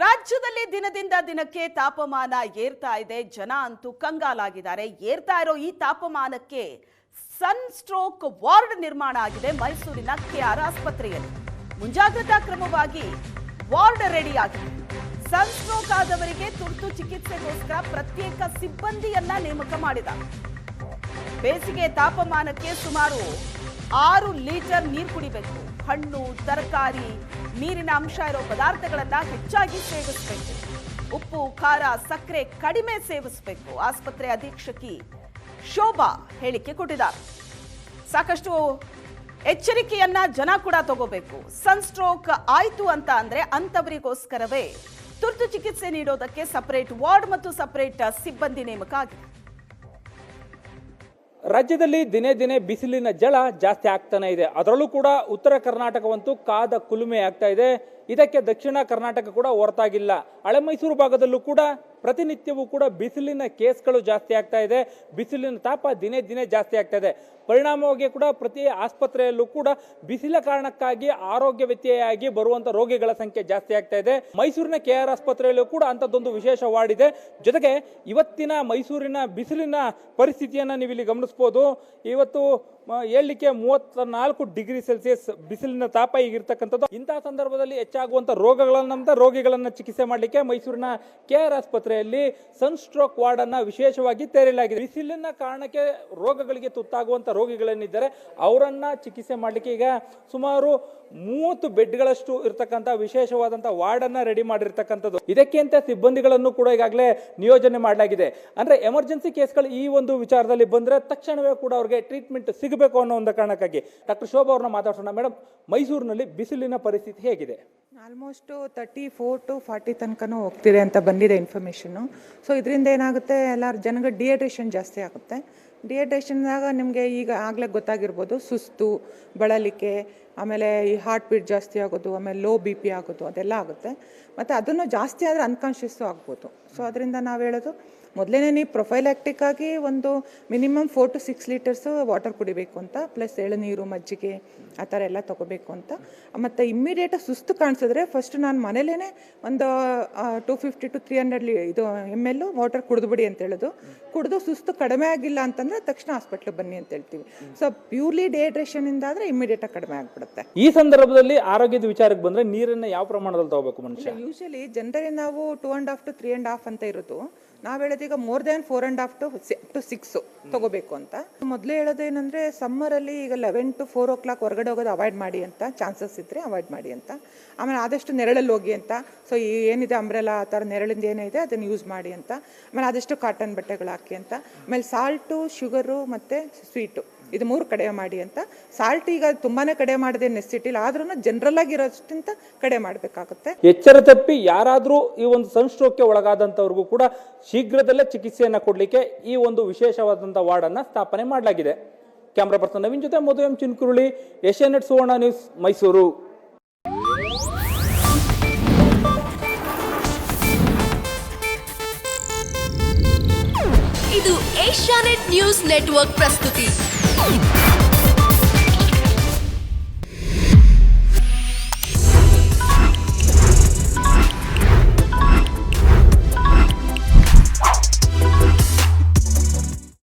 ರಾಜ್ಯದಲ್ಲಿ ದಿನದಿಂದ ದಿನಕ್ಕೆ ತಾಪಮಾನ ಏರ್ತಾ ಇದೆ. ಜನ ಅಂತೂ ಕಂಗಾಲಾಗಿದ್ದಾರೆ. ಏರ್ತಾ ಇರೋ ಈ ತಾಪಮಾನಕ್ಕೆ ಸನ್ ಸ್ಟ್ರೋಕ್ ವಾರ್ಡ್ ನಿರ್ಮಾಣ ಆಗಿದೆ ಮೈಸೂರಿನ ಕೆಆರ್ ಆಸ್ಪತ್ರೆಯಲ್ಲಿ. ಮುಂಜಾಗ್ರತಾ ಕ್ರಮವಾಗಿ ವಾರ್ಡ್ ರೆಡಿ ಆಗಿದೆ. ಸನ್ ಸ್ಟ್ರೋಕ್ ಆದವರಿಗೆ ತುರ್ತು ಚಿಕಿತ್ಸೆಗೋಸ್ಕರ ಪ್ರತ್ಯೇಕ ಸಿಬ್ಬಂದಿಯನ್ನ ನೇಮಕ ಮಾಡಿದ್ದಾರೆ. ಬೇಸಿಗೆ ತಾಪಮಾನಕ್ಕೆ ಸುಮಾರು 6 ಲೀಟರ್ ನೀರು ಕುಡಿಬೇಕು. ಹಣ್ಣು, ತರಕಾರಿ, ನೀರಿನ ಅಂಶ ಇರೋ ಪದಾರ್ಥಗಳನ್ನ ಹೆಚ್ಚಾಗಿ ಸೇವಿಸಬೇಕು. ಉಪ್ಪು, ಖಾರ, ಸಕ್ಕರೆ ಕಡಿಮೆ ಸೇವಿಸಬೇಕು. ಆಸ್ಪತ್ರೆ ಅಧೀಕ್ಷಕಿ ಶೋಭಾ ಹೇಳಿಕೆ ಕೊಟ್ಟಿದ್ದಾರೆ. ಸಾಕಷ್ಟು ಎಚ್ಚರಿಕೆಯನ್ನ ಜನ ಕೂಡ ತಗೋಬೇಕು. ಸನ್ ಸ್ಟ್ರೋಕ್ ಆಯ್ತು ಅಂತ ಅಂದ್ರೆ ಅಂತವರಿಗೋಸ್ಕರವೇ ತುರ್ತು ಚಿಕಿತ್ಸೆ ನೀಡೋದಕ್ಕೆ ಸಪರೇಟ್ ವಾರ್ಡ್ ಮತ್ತು ಸಪರೇಟ್ ಸಿಬ್ಬಂದಿ ನೇಮಕ ಆಗಿದೆ. ರಾಜ್ಯದಲ್ಲಿ ದಿನೇ ದಿನೇ ಬಿಸಿಲಿನ ಜಳ ಜಾಸ್ತಿ ಆಗ್ತಾನೆ ಇದೆ. ಅದರಲ್ಲೂ ಕೂಡ ಉತ್ತರ ಕರ್ನಾಟಕವಂತೂ ಕಾದ ಕುಲುಮೆ ಆಗ್ತಾ ಇದೆ. ಇದಕ್ಕೆ ದಕ್ಷಿಣ ಕರ್ನಾಟಕ ಕೂಡ ಹೊರತಾಗಿಲ್ಲ. ಹಳೆ ಮೈಸೂರು ಭಾಗದಲ್ಲೂ ಕೂಡ ಪ್ರತಿನಿತ್ಯವೂ ಕೂಡ ಬಿಸಿಲಿನ ಕೇಸ್ಗಳು ಜಾಸ್ತಿ ಆಗ್ತಾ ಇದೆ. ಬಿಸಿಲಿನ ತಾಪ ದಿನೇ ದಿನೇ ಜಾಸ್ತಿ ಆಗ್ತಾ ಇದೆ. ಪರಿಣಾಮವಾಗಿ ಕೂಡ ಪ್ರತಿ ಆಸ್ಪತ್ರೆಯಲ್ಲೂ ಕೂಡ ಬಿಸಿಲ ಕಾರಣಕ್ಕಾಗಿ ಆರೋಗ್ಯ ವ್ಯತ್ಯಯಾಗಿ ಬರುವಂತ ರೋಗಿಗಳ ಸಂಖ್ಯೆ ಜಾಸ್ತಿ ಆಗ್ತಾ ಇದೆ. ಮೈಸೂರಿನ ಕೆಆರ್ ಆಸ್ಪತ್ರೆಯಲ್ಲೂ ಕೂಡ ಅಂತದೊಂದು ವಿಶೇಷ ವಾರ್ಡ್ ಇದೆ. ಜೊತೆಗೆ ಇವತ್ತಿನ ಮೈಸೂರಿನ ಬಿಸಿಲಿನ ಪರಿಸ್ಥಿತಿಯನ್ನ ನೀವು ಇಲ್ಲಿ ಗಮನಿಸಬಹುದು. ಇವತ್ತು ಹೇಳಲಿಕ್ಕೆ 34 ಡಿಗ್ರಿ ಸೆಲ್ಸಿಯಸ್ ಬಿಸಿಲಿನ ತಾಪ ಈಗಿರ್ತಕ್ಕಂಥದ್ದು. ಇಂತಹ ಸಂದರ್ಭದಲ್ಲಿ ಹೆಚ್ಚಾಗುವಂತ ರೋಗಿಗಳನ್ನ ಚಿಕಿತ್ಸೆ ಮಾಡಲಿಕ್ಕೆ ಮೈಸೂರಿನ ಕೆಆರ್ ಆಸ್ಪತ್ರೆಯಲ್ಲಿ ಸನ್ ಸ್ಟ್ರೋಕ್ ವಾರ್ಡ್ ಅನ್ನ ವಿಶೇಷವಾಗಿ ತೆರೆಯಲಾಗಿದೆ. ಬಿಸಿಲಿನ ಕಾರಣಕ್ಕೆ ರೋಗಗಳಿಗೆ ತುತ್ತಾಗುವಂತ ರೋಗಿಗಳೇನಿದ್ದಾರೆ ಅವರನ್ನ ಚಿಕಿತ್ಸೆ ಮಾಡಲಿಕ್ಕೆ ಈಗ ಸುಮಾರು 30 ಬೆಡ್ಗಳಷ್ಟು ಇರತಕ್ಕಂಥ ವಿಶೇಷವಾದಂತಹ ವಾರ್ಡ್ ಅನ್ನ ರೆಡಿ ಮಾಡಿರ್ತಕ್ಕಂಥದ್ದು. ಇದಕ್ಕೆ ಅಂತ ಸಿಬ್ಬಂದಿಗಳನ್ನು ಕೂಡ ಈಗಾಗಲೇ ನಿಯೋಜನೆ ಮಾಡಲಾಗಿದೆ. ಅಂದ್ರೆ ಎಮರ್ಜೆನ್ಸಿ ಕೇಸ್ಗಳು ಈ ಒಂದು ವಿಚಾರದಲ್ಲಿ ಬಂದ್ರೆ ತಕ್ಷಣವೇ ಕೂಡ ಅವ್ರಿಗೆ ಟ್ರೀಟ್ಮೆಂಟ್ ಸಿಗಬೇಕು ಅನ್ನೋ ಒಂದು ಕಾರಣಕ್ಕಾಗಿ ಡಾಕ್ಟರ್ ಶೋಭಾ ಅವ್ರನ್ನ ಮಾತಾಡೋಣ. ಮೇಡಮ್, ಮೈಸೂರಿನಲ್ಲಿ ಬಿಸಿಲಿನ ಪರಿಸ್ಥಿತಿ ಹೇಗಿದೆ? ಆಲ್ಮೋಸ್ಟ್ 34 to 40 ತನಕನೂ ಹೋಗ್ತಿದೆ ಅಂತ ಬಂದಿದೆ ಇನ್ಫಾರ್ಮೇಷನ್ನು. ಸೊ ಇದರಿಂದ ಏನಾಗುತ್ತೆ, ಎಲ್ಲರ ಜನಗಳು ಡಿಹೈಡ್ರೇಷನ್ ಜಾಸ್ತಿ ಆಗುತ್ತೆ. ಡಿಹೈಡ್ರೇಷನ್ದಾಗ ನಿಮಗೆ ಈಗ ಆಗಲೇ ಗೊತ್ತಾಗಿರ್ಬೋದು, ಸುಸ್ತು, ಬಳಲಿಕೆ, ಆಮೇಲೆ ಈ ಹಾರ್ಟ್ ಬೀಟ್ ಜಾಸ್ತಿ ಆಗೋದು, ಆಮೇಲೆ ಲೋ ಬಿ ಪಿ ಆಗೋದು, ಅದೆಲ್ಲ ಆಗುತ್ತೆ. ಮತ್ತು ಅದನ್ನು ಜಾಸ್ತಿ ಆದರೆ ಅನ್ಕಾನ್ಷಿಯಸ್ಸು ಆಗ್ಬೋದು. ಸೊ ಅದರಿಂದ ನಾವು ಹೇಳೋದು, ಮೊದಲೇ ನೀವು ಪ್ರೊಫೈಲ್ಯಾಕ್ಟಿಕ್ ಆಗಿ ಒಂದು ಮಿನಿಮಮ್ 4 to 6 ಲೀಟರ್ಸು ವಾಟರ್ ಕುಡಿಬೇಕು ಅಂತ, ಪ್ಲಸ್ ಎಳನೀರು, ಮಜ್ಜಿಗೆ ಆ ಥರ ಎಲ್ಲ ತೊಗೋಬೇಕು ಅಂತ. ಮತ್ತು ಇಮ್ಮಿಡಿಯೇಟಾಗಿ ಸುಸ್ತು ಕಾಣಿಸಿದ್ರೆ ಫಸ್ಟ್ ನಾನು ಮನೇಲೇ ಒಂದು 250 to 300 ml ವಾಟರ್ ಕುಡಿದ್ಬಿಡಿ ಅಂತ ಹೇಳೋದು. ಕುಡಿದು ಸುಸ್ತು ಕಡಿಮೆ ಆಗಿಲ್ಲ ಅಂತಂದರೆ ತಕ್ಷಣ ಹಾಸ್ಪಿಟ್ಲಿಗೆ ಬನ್ನಿ ಅಂತ ಹೇಳ್ತೀವಿ. ಸೊ ಪ್ಯೂರ್ಲಿ ಡಿಹೈಡ್ರೇಷನಿಂದ ಆದರೆ ಇಮ್ಮಿಡಿಯೇಟಾಗಿ ಕಡಿಮೆ ಆಗಿಬಿಡುತ್ತೆ. ಈ ಸಂದರ್ಭದಲ್ಲಿ ಆರೋಗ್ಯದ ವಿಚಾರಕ್ಕೆ ಬಂದರೆ ನೀರನ್ನು ಯಾವ ಪ್ರಮಾಣದಲ್ಲಿ ತಗೋಬೇಕು ಮನುಷ್ಯ? ಯೂಶಲಿ ಜನರಲಿ ನಾವು 2.5 to 3.5 ಅಂತ ಇರೋದು. ನಾವು ಹೇಳೋದೀಗ ಮೋರ್ ದ್ಯಾನ್ 4.5 to 6 ತಗೋಬೇಕು ಅಂತ. ಮೊದಲೇ ಹೇಳೋದೇನೆಂದರೆ, ಸಮ್ಮರಲ್ಲಿ ಈಗ 11 to 4 o'clock ಹೊರಗಡೆ ಹೋಗೋದು ಅವಾಯ್ಡ್ ಮಾಡಿ ಅಂತ, ಚಾನ್ಸಸ್ ಇದ್ದರೆ ಅವಾಯ್ಡ್ ಮಾಡಿ ಅಂತ. ಆಮೇಲೆ ಆದಷ್ಟು ನೆರಳಲ್ಲಿ ಹೋಗಿ ಅಂತ. ಸೊ ಏನಿದೆ ಅಂಬ್ರೆಲಾ ಆ ಥರ ನೆರಳಿಂದ ಏನಿದೆ ಅದನ್ನು ಯೂಸ್ ಮಾಡಿ ಅಂತ. ಆಮೇಲೆ ಆದಷ್ಟು ಕಾಟನ್ ಬಟ್ಟೆಗಳು ಹಾಕಿ ಅಂತ. ಆಮೇಲೆ ಸಾಲ್ಟು, ಶುಗರು ಮತ್ತು ಸ್ವೀಟು ಇದು 3 ಕಡಿಮೆ ಮಾಡಿ ಅಂತ. ಸಾಲ್ಟ್ ಈಗ ತುಂಬಾ ಕಡಿಮೆ ಮಾಡಿದೆ ನೆಸಿಟಿ ಇಲ್ಲ, ಆದ್ರೂ ಜನರಲ್ ಆಗಿರೋಷ್ಟಿಂತ ಕಡಿಮೆ ಮಾಡಬೇಕಾಗುತ್ತೆ. ಎಚ್ಚರ ತಪ್ಪಿ ಯಾರಾದರೂ ಈ ಒಂದು ಸನ್ ಸ್ಟ್ರೋಕ್ಗೆ ಒಳಗಾದಂಥವ್ರಿಗೂ ಕೂಡ ಶೀಘ್ರದಲ್ಲೇ ಚಿಕಿತ್ಸೆಯನ್ನು ಕೊಡಲಿಕ್ಕೆ ಈ ಒಂದು ವಿಶೇಷವಾದಂಥ ವಾರ್ಡ್ ಅನ್ನು ಸ್ಥಾಪನೆ ಮಾಡಲಾಗಿದೆ. ಕ್ಯಾಮ್ರಾ ಪರ್ಸನ್ ನವೀನ್ ಜೊತೆ ಮಧು ಎಂ ಚಿನ್ಕುರುಳಿ, ಏಷ್ಯಾನೆಟ್ ಸುವರ್ಣ ನ್ಯೂಸ್, ಮೈಸೂರು. ಇದು ಏಷ್ಯಾನೆಟ್ ನ್ಯೂಸ್ ನೆಟ್ವರ್ಕ್ ಪ್ರಸ್ತುತಿ.